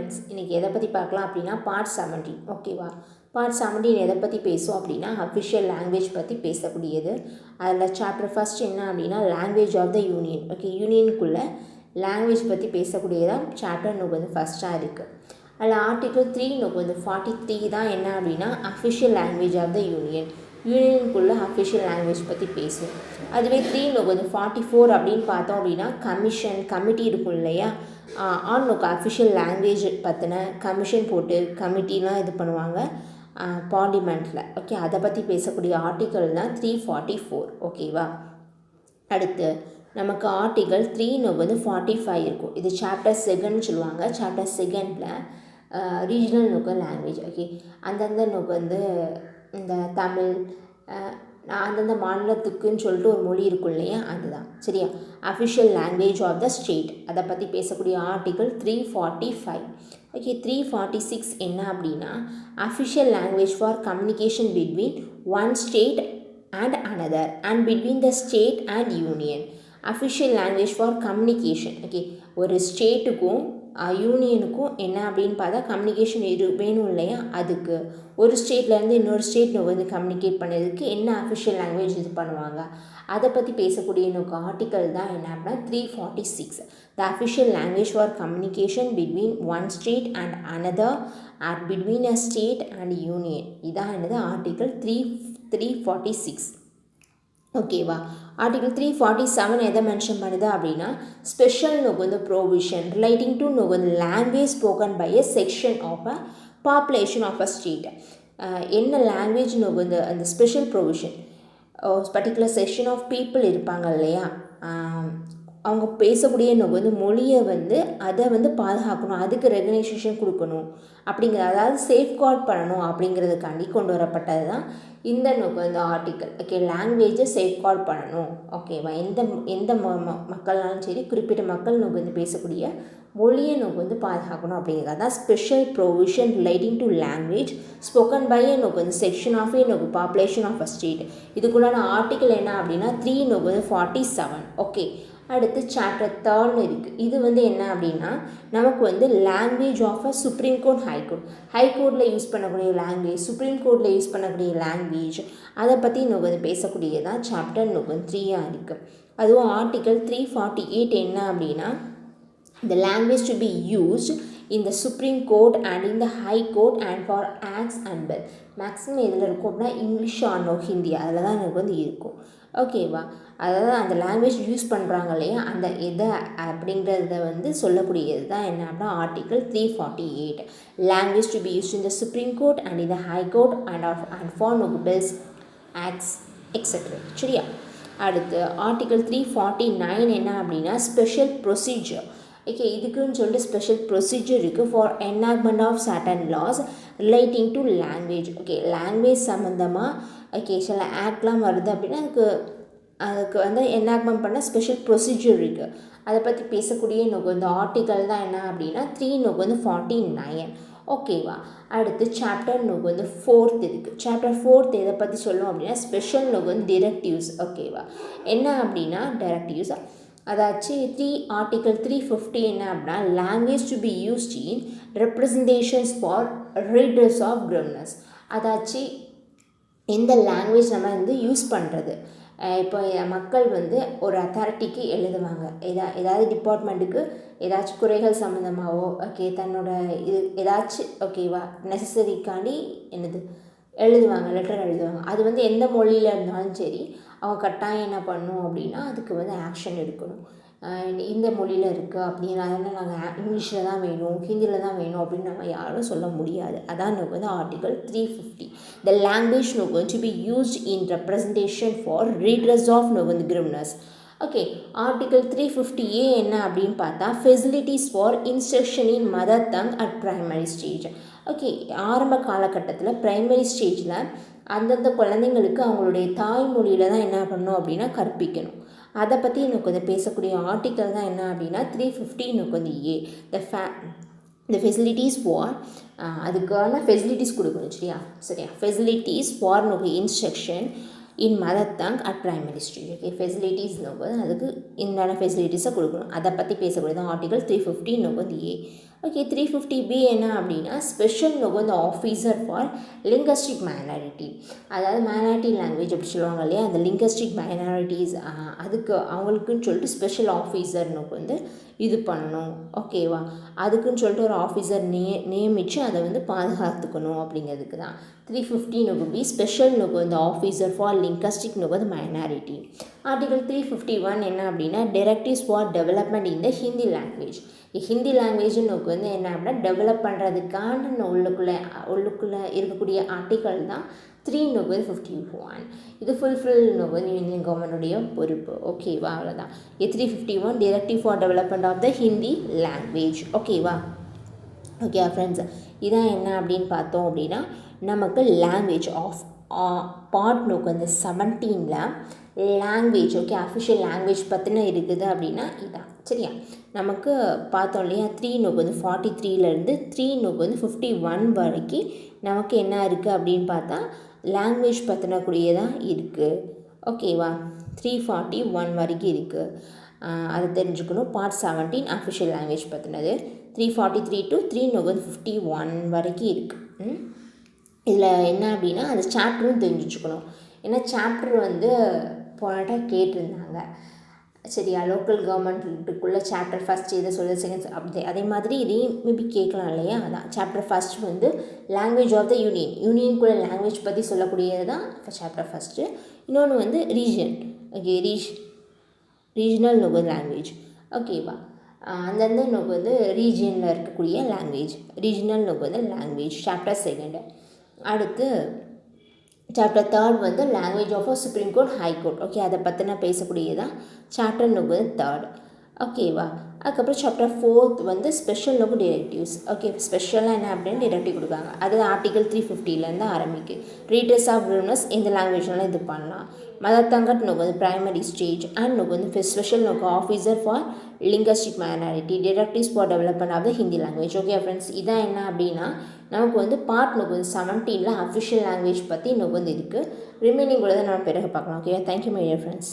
Friends, இன்றைக்கி எதை பற்றி பார்க்கலாம் அப்படின்னா பார்ட் 17. ஓகேவா? பார்ட் 17 எதை பற்றி பேசும் அப்படின்னா அஃபிஷியல் லாங்குவேஜ் பற்றி பேசக்கூடியது. அதில் சாப்டர் ஃபஸ்ட் என்ன அப்படின்னா language of the union. Okay, யூனியனுக்குள்ளே லாங்குவேஜ் பற்றி பேசக்கூடியதான் சாப்டர் நமக்கு வந்து ஃபஸ்ட்டாக இருக்குது. அதில் ஆர்டிகிள் 3 நமக்கு வந்து 43 தான் என்ன அப்படின்னா official language of the union. யூனியனுக்குள்ளே அஃபிஷியல் லாங்குவேஜ் பற்றி பேசும். அதுவே 3 நமக்கு வந்து 44 அப்படின்னு பார்த்தோம் அப்படின்னா கமிட்டி இருக்கும் இல்லையா, நோக்கு அஃபிஷியல் லாங்குவேஜ் பற்றின கமிஷன் போட்டு கமிட்டிலாம் இது பண்ணுவாங்க பார்லிமெண்ட்டில். ஓகே, அதை பற்றி பேசக்கூடிய ஆர்டிக்கல் தான் 344. ஓகேவா? அடுத்து நமக்கு ஆர்டிகல் 3 வந்து 45 இருக்கும். இது சாப்டர் 2 சொல்லுவாங்க. சாப்டர் 2ல் ரீஜனல் நோக்கு லாங்குவேஜ். ஓகே, அந்தந்த நோக்கு வந்து இந்த தமிழ் அந்தந்த மாநிலத்துக்குன்னு சொல்லிட்டு ஒரு மொழி இருக்கும் இல்லையா, அதுதான் சரியா. Official language of the state அதை பற்றி பேசக்கூடிய ஆர்டிகல் 345. ஓகே, 346 என்ன அப்படின்னா official language for communication between one state and another and between the state and union. Official language for communication. Okay, ஒரு ஸ்டேட்டுக்கும் யூனியனுக்கும் என்ன அப்படின்னு பார்த்தா கம்யூனிகேஷன் வேணும் இல்லையா, அதுக்கு ஒரு ஸ்டேட்லேருந்து இன்னொரு ஸ்டேட் வந்து கம்யூனிகேட் பண்ணதுக்கு என்ன அஃபிஷியல் லாங்குவேஜ் இது பண்ணுவாங்க, அதை பற்றி பேசக்கூடிய எனக்கு ஆர்டிக்கல் தான் என்ன அப்படின்னா 346. The official language for communication between one state and another and between a state and union. இதான் என்னது ஆர்டிக்கல் 346. ஓகேவா? ஆர்டிகல் 347 எதை மென்ஷன் பண்ணுது அப்படின்னா ஸ்பெஷல் நோக்கு வந்து ப்ரொவிஷன் ரிலேட்டிங் டு நோக்கு வந்து language spoken by a section of a population of a state. என்ன லாங்குவேஜ் நோக்கு வந்து அந்த special provision particular section of people இருப்பாங்க இல்லையா, அவங்க பேசக்கூடிய நோக்கு வந்து மொழியை வந்து அதை வந்து பாதுகாக்கணும், அதுக்கு ரெகனைசேஷன் கொடுக்கணும் அப்படிங்கிற, அதாவது சேஃப்கார்ட் பண்ணணும் அப்படிங்கிறதுக்காண்டி கொண்டு வரப்பட்டது தான் இந்த நோக்கு வந்து ஆர்டிக்கல். ஓகே, லாங்குவேஜை சேஃப்கார்ட் பண்ணணும். ஓகேவா? எந்த மக்கள்னாலும் சரி, குறிப்பிட்ட மக்கள் நோக்கு வந்து பேசக்கூடிய மொழியை நோக்கு வந்து பாதுகாக்கணும் அப்படிங்கிறது தான் special provision relating to language spoken by நோக்கு வந்து செக்ஷன் ஆஃப் நோக்கு பாப்புலேஷன் ஆஃப் அ ஸ்டேட். இதுக்குள்ளான ஆர்டிக்கல் என்ன அப்படின்னா 3 நோக்கு வந்து 47. ஓகே, அடுத்து சாப்டர் 3 இருக்குது. இது வந்து என்ன அப்படின்னா நமக்கு வந்து language of a supreme court ஹைகோர்ட்டில் யூஸ் பண்ணக்கூடிய லாங்குவேஜ், சுப்ரீம் கோர்ட்டில் யூஸ் பண்ணக்கூடிய லாங்குவேஜ், அதை பற்றி நமக்கு வந்து பேசக்கூடியதான் சாப்டர் நமக்கு வந்து 3 இருக்குது. அதுவும் ஆர்டிக்கல் 348 என்ன அப்படின்னா the language to be used in the Supreme Court and in the High Court and for acts and bill. Maximum எதில் இருக்கும் அப்படின்னா இங்கிலீஷ் ஆனோ ஹிந்தி, அதில் தான் எனக்கு வந்து இருக்கும். ஓகேவா? அதாவது அந்த லாங்குவேஜ் யூஸ் பண்ணுறாங்க இல்லையா, அந்த எதை அப்படிங்கிறத வந்து சொல்லக்கூடியது தான் என்ன அப்படின்னா article 348. Language to be used in the supreme court and in the high court and for no bills acts etcetera. சரியா? அடுத்து ஆர்டிகல் 349 என்ன அப்படின்னா ஸ்பெஷல் ப்ரொசீஜர். ஓகே, இதுக்குன்னு சொல்லிட்டு ஸ்பெஷல் ப்ரொசீஜர் இருக்குது for enactment of certain laws relating to language. Okay, language சம்மந்தமாக okay சில ஆக்ட்லாம் வருது அப்படின்னா அதுக்கு வந்து என்ஆக்ட்மெண்ட் பண்ண ஸ்பெஷல் ப்ரொசீஜர் இருக்குது. அதை பற்றி பேசக்கூடிய நோக்கு வந்து ஆர்டிக்கல் தான் என்ன அப்படின்னா 3 நோக்கு வந்து 49. ஓகேவா? அடுத்து சாப்டர் நோக்கு வந்து 4 இருக்குது. சாப்டர் 4 எதை பற்றி சொல்லுவோம் அப்படின்னா ஸ்பெஷல் நோக்கு வந்து டிரெக்டிவ்ஸ். ஓகேவா? என்ன அப்படின்னா டிரெக்டிவ்ஸ் அதாச்சு ஆர்டிகல் 350 என்ன அப்படின்னா language to be used in representations for readers of criminals. அதாச்சு எந்த லாங்குவேஜ் நம்ம வந்து யூஸ் பண்ணுறது, இப்போ மக்கள் வந்து ஒரு அத்தாரிட்டிக்கு எழுதுவாங்க, ஏதாவது டிபார்ட்மெண்ட்டுக்கு ஏதாச்சும் குறைகள் சம்மந்தமாகவோ ஓகே தன்னோட இது ஏதாச்சும் ஓகேவா நெசசரிக்காண்டி என்னது எழுதுவாங்க, லெட்டர் எழுதுவாங்க. அது வந்து எந்த மொழியில் இருந்தாலும் சரி அவங்க கட்டாயம் என்ன பண்ணணும் அப்படின்னா அதுக்கு வந்து ஆக்ஷன் எடுக்கணும். இந்த மொழியில் இருக்குது அப்படின்னா நாங்கள் இங்கிலீஷில் தான் வேணும், ஹிந்தியில் தான் வேணும் அப்படின்னு நம்ம யாரும் சொல்ல முடியாது. அதான் நமக்கு வந்து ஆர்டிகல் 350. த லாங்குவேஜ் நோக்கு to be used in representation for redress of no வந்து கிரிமினல்ஸ். ஓகே, ஆர்டிகல் 350A என்ன அப்படின்னு பார்த்தா facilities for instruction in mother tongue at primary stage. Okay, ஆரம்ப காலகட்டத்தில் ப்ரைமரி ஸ்டேஜில் அந்தந்த குழந்தைங்களுக்கு அவங்களுடைய தாய்மொழியில் தான் என்ன பண்ணணும் அப்படின்னா கற்பிக்கணும். அதை பற்றி எனக்கு வந்து பேசக்கூடிய ஆர்டிக்கல் தான் என்ன அப்படின்னா 350 எனக்கு வந்து த ஃபெசிலிட்டிஸ் ஃபார் அதுக்கான ஃபெசிலிட்டிஸ் கொடுக்கணும். சரியா ஃபெசிலிட்டிஸ் ஃபார் நோக்கு instruction in mother tongue at primary stage. Okay, facilities நோக்கு அதுக்கு இந்த ஃபெசிலிட்டிஸை கொடுக்கணும். அதை பற்றி பேசக்கூடியது ஆர்டிகல் 350 நோக்கு ஓகே 350B என்ன அப்படின்னா ஸ்பெஷல் நோக்கு வந்து ஆஃபீஸர் ஃபார் லிங்கஸ்டிக் மைனாரிட்டி, அதாவது மைனாரிட்டி லாங்குவேஜ் அப்படி சொல்லுவாங்க இல்லையா, அந்த லிங்கஸ்டிக் மைனாரிட்டிஸ் அதுக்கு அவங்களுக்குன்னு சொல்லிட்டு ஸ்பெஷல் ஆஃபீஸர் நோக்கு வந்து இது பண்ணணும். ஓகேவா, அதுக்குன்னு சொல்லிட்டு ஒரு ஆஃபீஸர் நியமித்து அதை வந்து பாதுகாத்துக்கணும் அப்படிங்கிறதுக்கு தான் 350 நோக்கு ஸ்பெஷல் நோக்கு வந்து ஆஃபீஸர் ஃபார் லிங்கஸ்டிக் நோக்கு வந்து மைனாரிட்டி. ஆர்டிகல் 351 என்ன அப்படின்னா directives for development in the Hindi language. Hindi language நோக்கு வந்து என்ன அப்படின்னா டெவலப் பண்ணுறதுக்கான உள்ளுக்குள்ளே இருக்கக்கூடிய ஆர்டிக்கல் தான் 351. இது ஃபுல்ஃபில் வந்து இந்தியன் கவர்மெண்ட்டுடைய பொறுப்பு. ஓகேவா, அவ்வளோதான். 351 directive for development of the Hindi language. ஓகேவா, ஓகே ஃப்ரெண்ட்ஸ், இதான் என்ன அப்படின்னு பார்த்தோம் அப்படின்னா நமக்கு லாங்குவேஜ் ஆஃப் பார்ட் நோக்கு வந்து 17ல் லாங்குவேஜ், ஓகே, அஃபிஷியல் லாங்குவேஜ் பற்றின இருக்குது அப்படின்னா இதான். சரியா, நமக்கு பார்த்தோம் இல்லையா 3 நோக்கு வந்து 43லேருந்து 3 நோக்கு வந்து 51 வரைக்கும் நமக்கு என்ன இருக்குது அப்படின்னு பார்த்தா லாங்குவேஜ் பற்றினக்கூடியதான் இருக்குது. ஓகேவா, 341 வரைக்கும் இருக்குது, அதை தெரிஞ்சுக்கணும். பார்ட் 17 அஃபிஷியல் லாங்குவேஜ் பற்றினது, 343 to 351 வரைக்கும் இருக்குது. இதில் என்ன அப்படின்னா அந்த சாப்டரும் தெரிஞ்சுக்கணும். ஏன்னா சாப்டர் வந்து போனட்டாக கேட்டிருந்தாங்க. சரியா, லோக்கல் கவர்மெண்ட்டுக்குள்ளே சாப்டர் ஃபஸ்ட் இதை சொல்லுது, செகண்ட் அப்படி அதே மாதிரி இதையும் மேபி கேட்கலாம் இல்லையா. அதான் சாப்டர் ஃபஸ்ட் வந்து லாங்குவேஜ் ஆஃப் த யூனியனுக்குள்ளே லாங்குவேஜ் பற்றி சொல்லக்கூடியது தான் சாப்டர் ஃபஸ்ட்டு. இன்னொன்று வந்து ரீஜன், ஓகே, ரீஜனல் நோக்கு லாங்குவேஜ். ஓகேவா, அந்தந்த நோக்கு வந்து ரீஜனில் இருக்கக்கூடிய லாங்குவேஜ், ரீஜனல் நோக்கு வந்து லாங்குவேஜ் சாப்டர் செகண்டு. அடுத்து சாப்டர் தேர்ட் வந்து language of supreme court, high court. Okay, அதை பற்றின பேசக்கூடியதான் சாப்டர் நோக்கு வந்து தேர்ட். ஓகேவா, அதுக்கப்புறம் சாப்டர் ஃபோர்த் வந்து ஸ்பெஷல் நோக்கு டிரெக்டிவ்ஸ். ஓகே, ஸ்பெஷலாக என்ன அப்படின்னு டிரெக்டிவ் கொடுக்காங்க. அது ஆர்டிகல் 350லேருந்து ஆரம்பிக்கு. ரீடர்ஸ் ஆஃப் ரிவ்னஸ் இந்த லாங்குவேஜ்லாம் இது பண்ணலாம். மதர் தங்கட் நோக்கு வந்து ப்ரைமரி ஸ்டேஜ் அண்ட் நோக்கு வந்து ஸ்பெஷல் நோக்கு officer for linguistic minority, directives for development of the Hindi language. Okay friends, இதான் என்ன அப்படின்னா நமக்கு வந்து பார்ட் நோக்கு வந்து 17ல் அஃபிஷியல் லாங்குவேஜ் பற்றி நோக்கு வந்து இருக்குது. ரிமைனிங் கூட தான் நம்ம பிறகு பார்க்கலாம். Okay, thank you my dear friends.